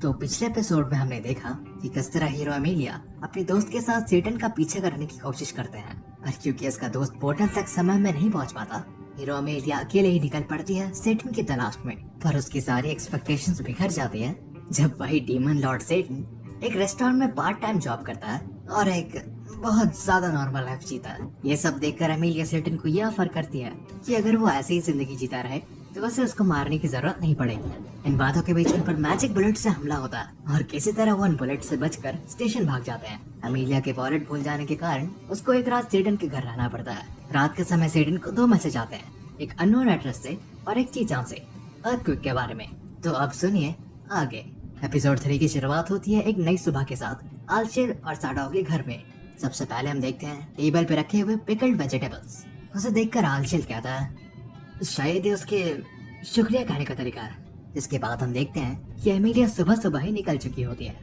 तो पिछले एपिसोड में हमने देखा कि किस तरह हीरो एमिलिया अपने दोस्त के साथ सेटन का पीछा करने की कोशिश करते हैं, पर क्योंकि उसका दोस्त पोर्टल तक समय में नहीं पहुंच पाता, हीरो एमिलिया अकेले ही निकल पड़ती है सेटन की तलाश में। पर उसकी सारी एक्सपेक्टेशंस बिखर जाती है जब वही डीमन लॉर्ड सेटन एक रेस्टोरेंट में पार्ट टाइम जॉब करता है और एक बहुत ज्यादा नॉर्मल लाइफ जीता है। ये सब देखकर एमिलिया सेटन को यह ऑफर करती है कि अगर वो ऐसे ही जिंदगी जीता रहे तो वैसे उसको मारने की जरूरत नहीं पड़ेगी। इन बातों के बीच उन पर मैजिक बुलेट से हमला होता है और किसी तरह वो उन बुलेट से बचकर स्टेशन भाग जाते हैं। एमिलिया के वॉलेट भूल जाने के कारण उसको एक रात सेटन के घर रहना पड़ता है। रात के समय सेटन को 2 मैसेज आते हैं, एक अननोन एड्रेस से और एक चीचान से अर्थक्वेक के बारे में। तो अब सुनिए आगे। एपिसोड 3 की शुरुआत होती है एक नई सुबह के साथ आल्चेर और साडाओ के घर में। सबसे पहले हम देखते हैं टेबल पे रखे हुए पिकल्ड वेजिटेबल्स। उसे देखकर आल्चेर कहता है शायद ये उसके शुक्रिया कहने का तरीका है। इसके बाद हम देखते हैं कि एमिलिया सुबह सुबह ही निकल चुकी होती है।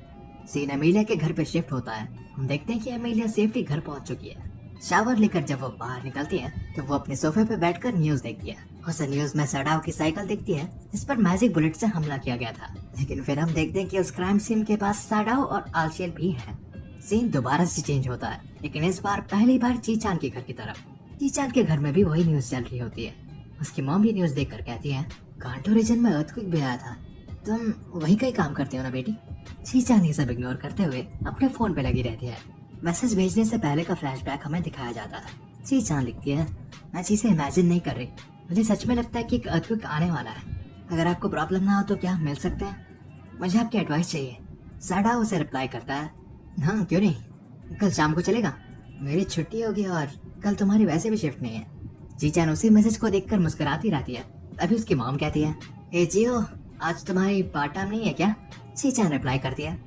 सीन एमिलिया के घर पे शिफ्ट होता है। हम देखते हैं कि एमिलिया सेफ्टी घर पहुंच चुकी है। शावर लेकर जब वो बाहर निकलती है तो वो अपने सोफे पे बैठकर न्यूज देखती है। उसे न्यूज में साडाओ की साइकिल दिखती है जिस पर मैजिक बुलेट से हमला किया गया था। लेकिन फिर हम देखते हैं कि उस क्राइम सीन के पास साडाओ और आल्चेर भी है। सीन दोबारा से चेंज होता है, लेकिन इस बार पहली बार चीचान के घर की तरफ। चीचान के घर में भी वही न्यूज चल रही होती है। उसकी मॉम भी न्यूज देखकर कहती है कांटो रीजन में अर्थक्वेक भी आया था, तुम वही कहीं काम करते हो ना बेटी। चीचान ये सब इग्नोर करते हुए अपने फोन पे लगी रहती है। मैसेज भेजने से पहले का फ्लैशबैक हमें दिखाया जाता है। चीचान लिखती है मैं चीजें इमेजिन नहीं कर रही, मुझे सच में लगता है कि एक अर्थक्वेक आने वाला है। अगर आपको प्रॉब्लम ना हो तो क्या हम मिल सकते हैं, मुझे आपकी एडवाइस चाहिए। साडाओ उसे रिप्लाई करता है हाँ क्यों नहीं, कल शाम को चलेगा, मेरी छुट्टी होगी और कल तुम्हारी वैसे भी शिफ्ट नहीं है। चीचान उसी मैसेज को देखकर मुस्कुराती रहती है। अभी उसकी मॉम कहती है ए जियो आज तुम्हारी पार्ट टाइम नहीं है क्या। चीचान रिप्लाई करती है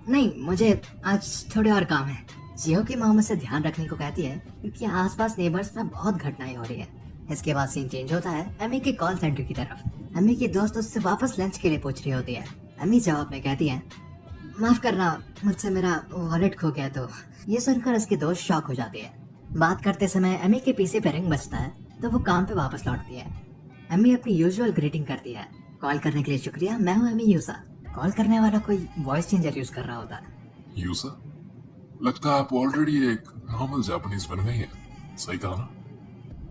नहीं मुझे आज थोड़े और काम है। जियो की मॉम उसे ध्यान रखने को कहती है क्योंकि आसपास नेबर्स में बहुत घटनाएं हो रही है। इसके बाद सीन चेंज होता है एमी के कॉल सेंटर की तरफ। एमी की दोस्त उससे वापस लंच के लिए पूछ रही होती है। एमी जवाब में कहती है माफ करना मुझसे मेरा वॉलेट खो गया। तो ये सुनकर उसकी दोस्त शॉक हो जाती है। बात करते समय एमी के पीछे पे रिंग बजता है तो वो काम पे वापस लौटती है। एमी अपनी यूजुअल ग्रीटिंग करती है कॉल करने के लिए शुक्रिया, मैं हूँ एमी यूसा। कॉल करने वाला कोई वॉइस चेंजर यूज कर रहा होता है। यूसा, लगता है आप ऑलरेडी एक नॉर्मल जापानीज बन गई हैं, सही कहा ना?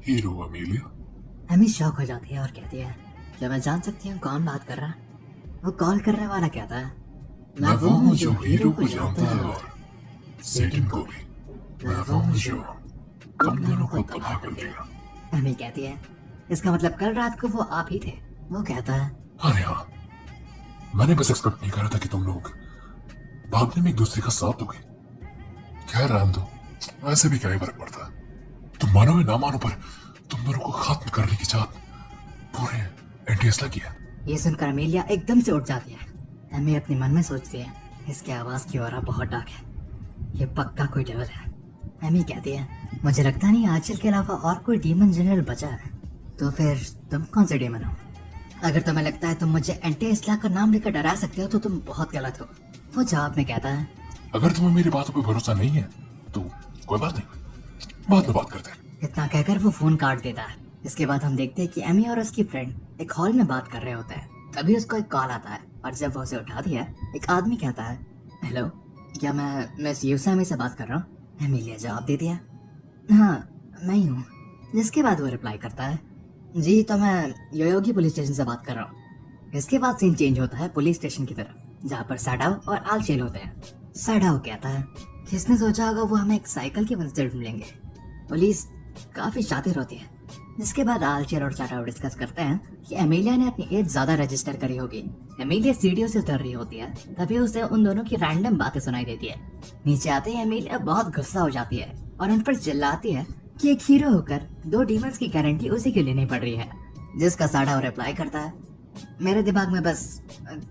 Hero Emilia. एमी शॉक हो जाती है और कहती है क्या मैं जान सकती हूँ कौन बात कर रहा है। वो कॉल करने वाला कहता है मैं वो हूँ जो हीरो को जानता है और सेटन को भी। मैं वो हूँ जो तुम दोनों को तबाह कर दिया। एमी कहती है इसका मतलब कल रात को वो आप ही थे। वो कहता है अरे हाँ, मैंने बस एक्सपेक्ट नहीं करा था कि तुम लोग भागने में एक दूसरे का साथ दोगे। खैर रहने दो, वैसे भी क्या ही फर्क पड़ता है। तुम मानो या ना मानो पर तुम दोनों को खत्म करने की चाहत पूरे एंटीएसला की है। ये सुनकर एमिलिया एकदम से उठ जाती है। एमी अपने मन में सोचती है इसके आवाज की ऑरा बहुत डार्क है, ये पक्का कोई डेविल है। एमी कहती है मुझे लगता नहीं आंचल के अलावा और कोई डीमन जनरल बचा है। तो फिर तुम कौन से डीमन हो? अगर तुम्हें लगता है तुम मुझे एंटी इस्ला का नाम लेकर डरा सकते हो तो तुम बहुत गलत हो। वो जवाब में कहता है अगर तुम्हें मेरी बातों पे भरोसा नहीं है तो कोई बात नहीं, बाद में बात करते हैं। इतना कहकर वो फोन काट देता है। इसके बाद हम देखते हैं कि एमी और उसकी फ्रेंड एक हॉल में बात कर रहे होते हैं। तभी उसको एक कॉल आता है और जब वो उसे उठाती है एक आदमी कहता है हेलो, क्या मैं मिस यूसामी से बात कर रहा हूँ? एमिलिया जवाब देती है हाँ मैं ही हूँ। जिसके बाद वो रिप्लाई करता है जी तो मैं योयोगी पुलिस स्टेशन से बात कर रहा हूँ। इसके बाद सीन चेंज होता है पुलिस स्टेशन की तरफ जहाँ पर साडाओ और आल्चेर होते हैं। साडाओ कहता है किसने सोचा होगा वो हमें एक साइकिल की मदद से ढूंढ लेंगे, पुलिस काफी शातिर होती है। जिसके बाद आल्चेर और साडाओ डिस्कस करते हैं कि एमिलिया ने अपनी एज ज्यादा रजिस्टर करी होगी। एमिलिया सीढ़ियों से उतर रही होती है, तभी उसे उन दोनों की रैंडम बातें सुनाई देती है। नीचे आते ही एमिलिया बहुत गुस्सा हो जाती है और उन पर चिल्लाती है कि एक हीरो होकर 2 डीमंस की गारंटी उसी के लेनी पड़ रही है। जिसका साडाओ रिप्लाई करता है मेरे दिमाग में बस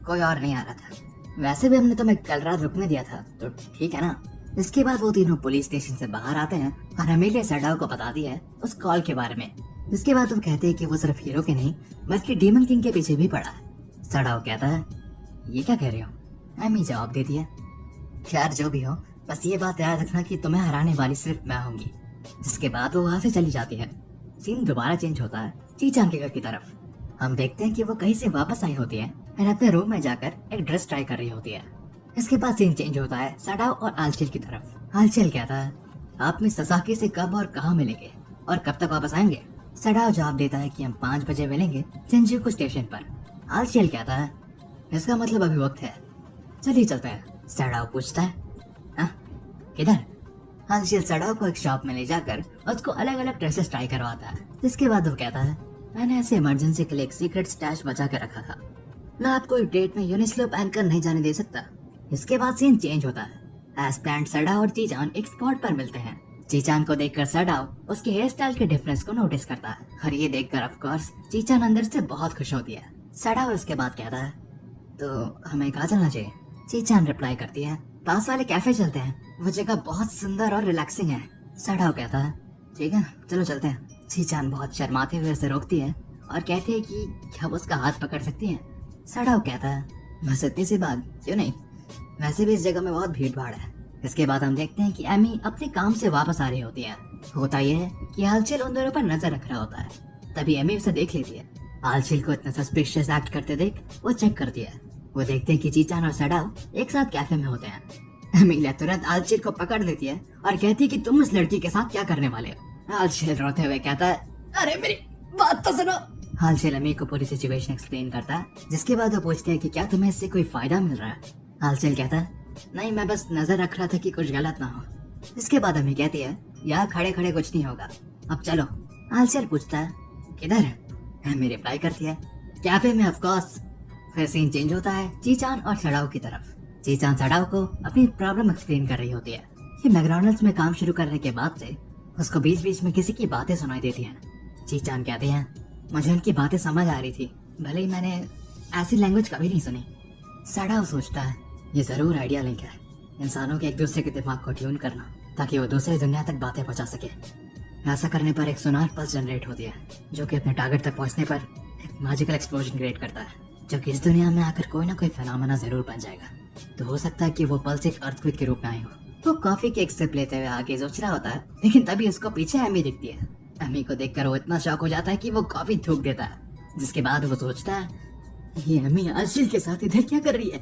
कोई और नहीं आ रहा था, वैसे भी हमने तुम्हें कल रात रुकने दिया था तो ठीक है ना। इसके बाद वो तीनों पुलिस स्टेशन से बाहर आते हैं और एमिलिया साडाओ को बताती है उस कॉल के बारे में। इसके बाद वो कहते हैं कि वो सिर्फ हीरो के नहीं बल्कि डीमन किंग के पीछे भी पड़ा है। साडाओ कहता है ये क्या कह रहे हो? एमी जवाब देती है खैर जो भी हो, बस ये बात याद रखना कि तुम्हें हराने वाली सिर्फ मैं होंगी। जिसके बाद वो वहाँ से चली जाती है। सीन दोबारा चेंज होता है चीचान के घर की तरफ। हम देखते हैं कि वो कहीं से वापस आई होती है और अपने रूम में जाकर एक ड्रेस ट्राई कर रही होती है। इसके बाद सीन चेंज होता है सडाओ और आलचिल की तरफ। आलचिल कहता है, आप मिस ससाकी से कब और कहाँ मिलेंगे और कब तक वापस आएंगे? सडाओ जवाब देता है कि हम 5 बजे मिलेंगे शिंजुकू स्टेशन पर। आलचिल कहता है, इसका मतलब अभी वक्त है, चलिए चलते हैं। सडाओ पूछता है, हाँ किधर? आलचिल सडाओ को एक शॉप में ले जाकर उसको अलग अलग ड्रेसेस ट्राई करवाता है। जिसके बाद वो कहता है, मैंने ऐसे इमरजेंसी के लिए एक सीक्रेट स्टैश बचा के रखा था, मैं आपको एक डेट में यूनिस्लो पहनकर नहीं जाने दे सकता। इसके बाद सीन चेंज होता है। एज प्लान्ड सडाओ और चीचान एक स्पॉट पर मिलते हैं। चीचान को देखकर सडाओ उसके हेयर स्टाइल के डिफरेंस को नोटिस करता है और ये देखकर ऑफ कोर्स चीचान अंदर से बहुत खुश होती है। सडाओ उसके बाद कहता है, तो हमें कहाँ चलना चाहिए? चीचान रिप्लाई करती है, पास वाले कैफे चलते हैं, वो जगह बहुत सुंदर और रिलैक्सिंग है। सडाओ कहता है, ठीक है चलो चलते हैं। चीचान बहुत शर्माते हुए उसे रोकती है और कहती है कि क्या वो उसका हाथ पकड़ सकती है? सडाओ कहता है, बस इतनी सी बात, क्यों नहीं, वैसे भी इस जगह में बहुत भीड़ भाड़ है। इसके बाद हम देखते हैं कि एमी अपने काम से वापस आ रही होती है। होता यह है कि आलचिल उन दोनों पर नजर रख रहा होता है, तभी एमी उसे देख लेती है। आलचिल को इतना सस्पिशियस एक्ट करते देख वो चेक करती है। वो देखते हैं कि चीचान और सडाओ एक साथ कैफे में होते हैं। एमिलिया तुरंत आलचिल को पकड़ लेती है और कहती है कि तुम उस लड़की के साथ क्या करने वाले हो? आलचिल रोते हुए कहता है, अरे मेरी बात तो सुनो। आलचिल एमी को पूरी सिचुएशन एक्सप्लेन करता है। जिसके बाद वो पूछते हैं कि क्या तुम्हें इससे कोई फायदा मिल रहा है? आलचिल कहता है, नहीं मैं बस नजर रख रहा था कि कुछ गलत ना हो। इसके बाद हमें कहती है, यहाँ खड़े खड़े कुछ नहीं होगा, अब चलो। आलचिल पूछता है, किधर? हमें रिप्लाई करती है, कैफे में ऑफ कोर्स। फिर सीन चेंज होता है चीचान और सडाओ की तरफ। चीचान सडाओ को अपनी प्रॉब्लम एक्सप्लेन कर रही होती है कि मैकडॉनल्ड्स में काम शुरू करने के बाद से उसको बीच बीच में किसी की बातें सुनाई देती हैं। चीचान कहते हैं, मुझे उनकी बातें समझ आ रही थी, भले ही मैंने ऐसी लैंग्वेज कभी नहीं सुनी। सडाओ सोचता है, ये जरूर आइडिया लिंक है, इंसानों के एक दूसरे के दिमाग को ट्यून करना ताकि वो दूसरी दुनिया तक बातें पहुंचा सके। ऐसा करने पर एक सोनार पल्स जनरेट होती है जो कि अपने टारगेट तक पहुंचने पर एक मैजिकल एक्सप्लोजन क्रिएट करता है, जो कि इस दुनिया में आकर कोई ना कोई फेनोमेना जरूर बन जाएगा। तो हो सकता है कि वो पल्स एक अर्थक्वेक के रूप में आई हो। वो कॉफी के एक सिप लेते हुए आगे सोच रहा होता है, लेकिन तभी उसको पीछे एमी दिखती है। एमी को देखकर वो इतना शॉक हो जाता है कि वो कॉफी थूक देता है। जिसके बाद वो सोचता है, ये एमी आलचिल के साथ इधर क्या कर रही है?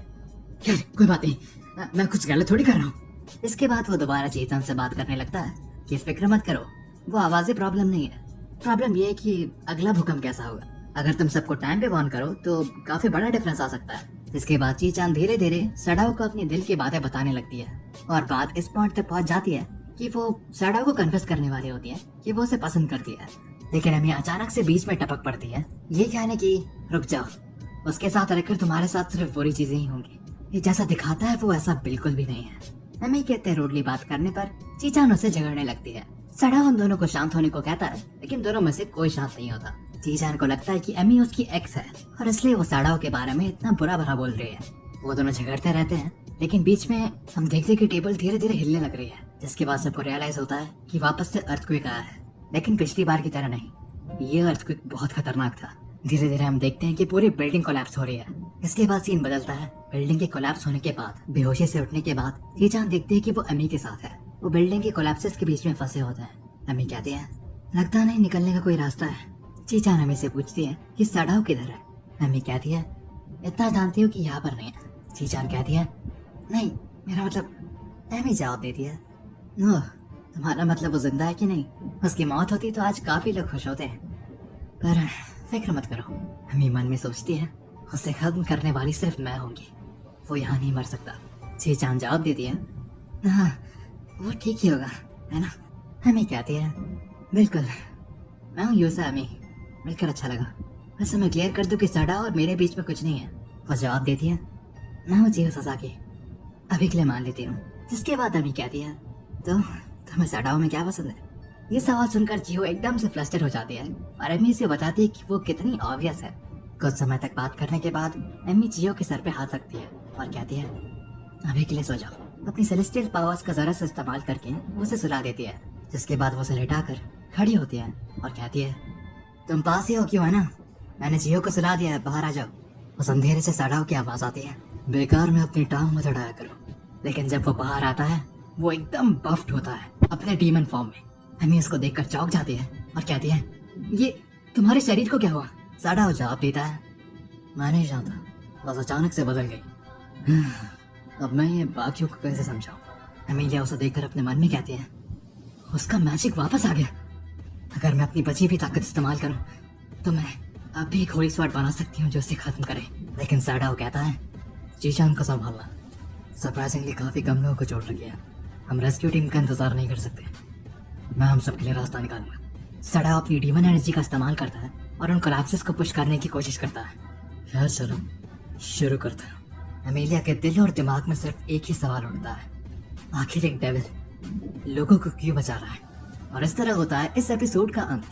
यार कोई बात नहीं, मैं कुछ गलत थोड़ी कर रहा हूँ। इसके बाद वो दोबारा चेतन से बात करने लगता है कि फिक्र मत करो, वो आवाजें प्रॉब्लम नहीं है, प्रॉब्लम ये है कि अगला भूकंप कैसा होगा। अगर तुम सबको टाइम पे वार्न करो तो काफी बड़ा डिफरेंस आ सकता है। इसके बाद चीचान धीरे धीरे सडाओ को अपनी दिल की बातें बताने लगती है और बात इस पॉइंट तक पहुंच जाती है कि वो सडाओ को कन्फेस करने वाली होती है कि वो उसे पसंद करती है। लेकिन अमी अचानक से बीच में टपक पड़ती है, ये कहने की, रुक जाओ, उसके साथ रहकर तुम्हारे साथ सिर्फ बुरी चीजें ही होंगी, ये जैसा दिखाता है वो ऐसा बिल्कुल भी नहीं है। अमी के इतने रूडली बात करने पर चीचान उसे झगड़ने लगती है। सडाओ उन दोनों को शांत होने को कहता है, लेकिन दोनों में से कोई शांत नहीं होता। चीचान को लगता है कि एमी उसकी एक्स है और इसलिए वो सडाओ के बारे में इतना बुरा भला बोल रही है। वो दोनों झगड़ते रहते हैं, लेकिन बीच में हम देखते कि टेबल धीरे धीरे हिलने लग रही है। जिसके बाद सबको रियलाइज होता है कि वापस से अर्थक्वेक आया है, लेकिन पिछली बार की तरह नहीं। ये अर्थक्वेक बहुत खतरनाक था। धीरे धीरे हम देखते हैं कि पूरी बिल्डिंग कोलैप्स हो रही है। इसके बाद सीन बदलता है। बिल्डिंग के कोलैप्स होने के बाद, बेहोशी से उठने के बाद चीचान देखते हैं कि वो एमी के साथ है। वो बिल्डिंग के कोलैप्सेस के बीच में फंसे होते हैं। एमी कहते हैं, लगता नहीं निकलने का कोई रास्ता है। चीचान एमी से पूछती है कि सडाओ किधर है? एमी कहती है, इतना जानती हूँ कि यहाँ पर नहीं है। चीचान कहती है, नहीं मेरा मतलब। एमी जवाब देती है, ओह तुम्हारा मतलब वो जिंदा है कि नहीं? उसकी मौत होती तो आज काफी लोग खुश होते हैं, पर फिक्र मत करो। एमी मन में सोचती है, उसे खत्म करने वाली सिर्फ मैं होंगी, वो यहाँ नहीं मर सकता। चीचान जवाब देती है, हाँ वो ठीक ही होगा, है ना? एमी कहती है, बिल्कुल, मैं हूँ यूसा। एमी, मिलकर अच्छा लगा। वैसे मैं क्लियर कर दूं कि सडाओ और मेरे बीच में कुछ नहीं है। वो जवाब देती है, मैं हूँ चियो ससाकी, अभी के लिए मान लेती हूँ। जिसके बाद एमी कहती है, तो तुम्हें सडाओ में क्या पसंद है? ये सवाल सुनकर चियो एकदम से फ्लस्टर हो जाती है और एमी से बताती है कि वो कितनी ऑब्वियस है। कुछ समय तक बात करने के बाद एमी चियो के सर पे हाथ रखती है और कहती है, अभी के लिए सो जाओ। अपनी सेलेस्टियल पावर्स का जरा सा इस्तेमाल करके उसे सुला देती है। जिसके बाद वो उसे लेटाकर खड़ी होती है और कहती है, तुम पास ही हो क्यों, है ना? मैंने चियो को सुला दिया है, बाहर आ जाओ। उस अंधेरे से सडाओ की आवाज आती है, बेकार में अपनी टांग मत अड़ाया करो। लेकिन जब वो बाहर आता है वो एकदम बफ्ड होता है अपने डीमन फॉर्म में। एमी उसको देखकर चौंक जाती है और कहती है, ये तुम्हारे शरीर को क्या हुआ? सडाओ जवाब देता है, मैं नहीं जानता, बस अचानक से बदल गई। अब मैं ये बाकियों को कैसे समझाऊं? एमिलिया उसे देखकर अपने मन में कहती है, उसका मैजिक वापस आ गया। अगर मैं अपनी बची हुई ताकत इस्तेमाल करूं तो मैं अब भी एक होली स्वॉर्ड बना सकती हूँ जो इसे खत्म करे। लेकिन सैडाओ कहता है, जीशान को संभालना। सरप्राइजिंगली काफी कम लोगों को चोट लगी है। हम रेस्क्यू टीम का इंतजार नहीं कर सकते। मैं हम सबके लिए रास्ता निकालूंगा। सैडाओ अपनी डीमन एनर्जी का इस्तेमाल करता है और उन कोलैप्सेस को पुश करने की कोशिश करता है। यार चलो शुरू करते हैं। एमिलिया के दिल और दिमाग में सिर्फ एक ही सवाल उठता है, आखिर एक डेविल लोगों को क्यों बचा रहा है? और इस तरह होता है इस एपिसोड का अंत।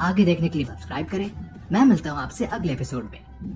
आगे देखने के लिए सब्सक्राइब करें। मैं मिलता हूँ आपसे अगले एपिसोड में।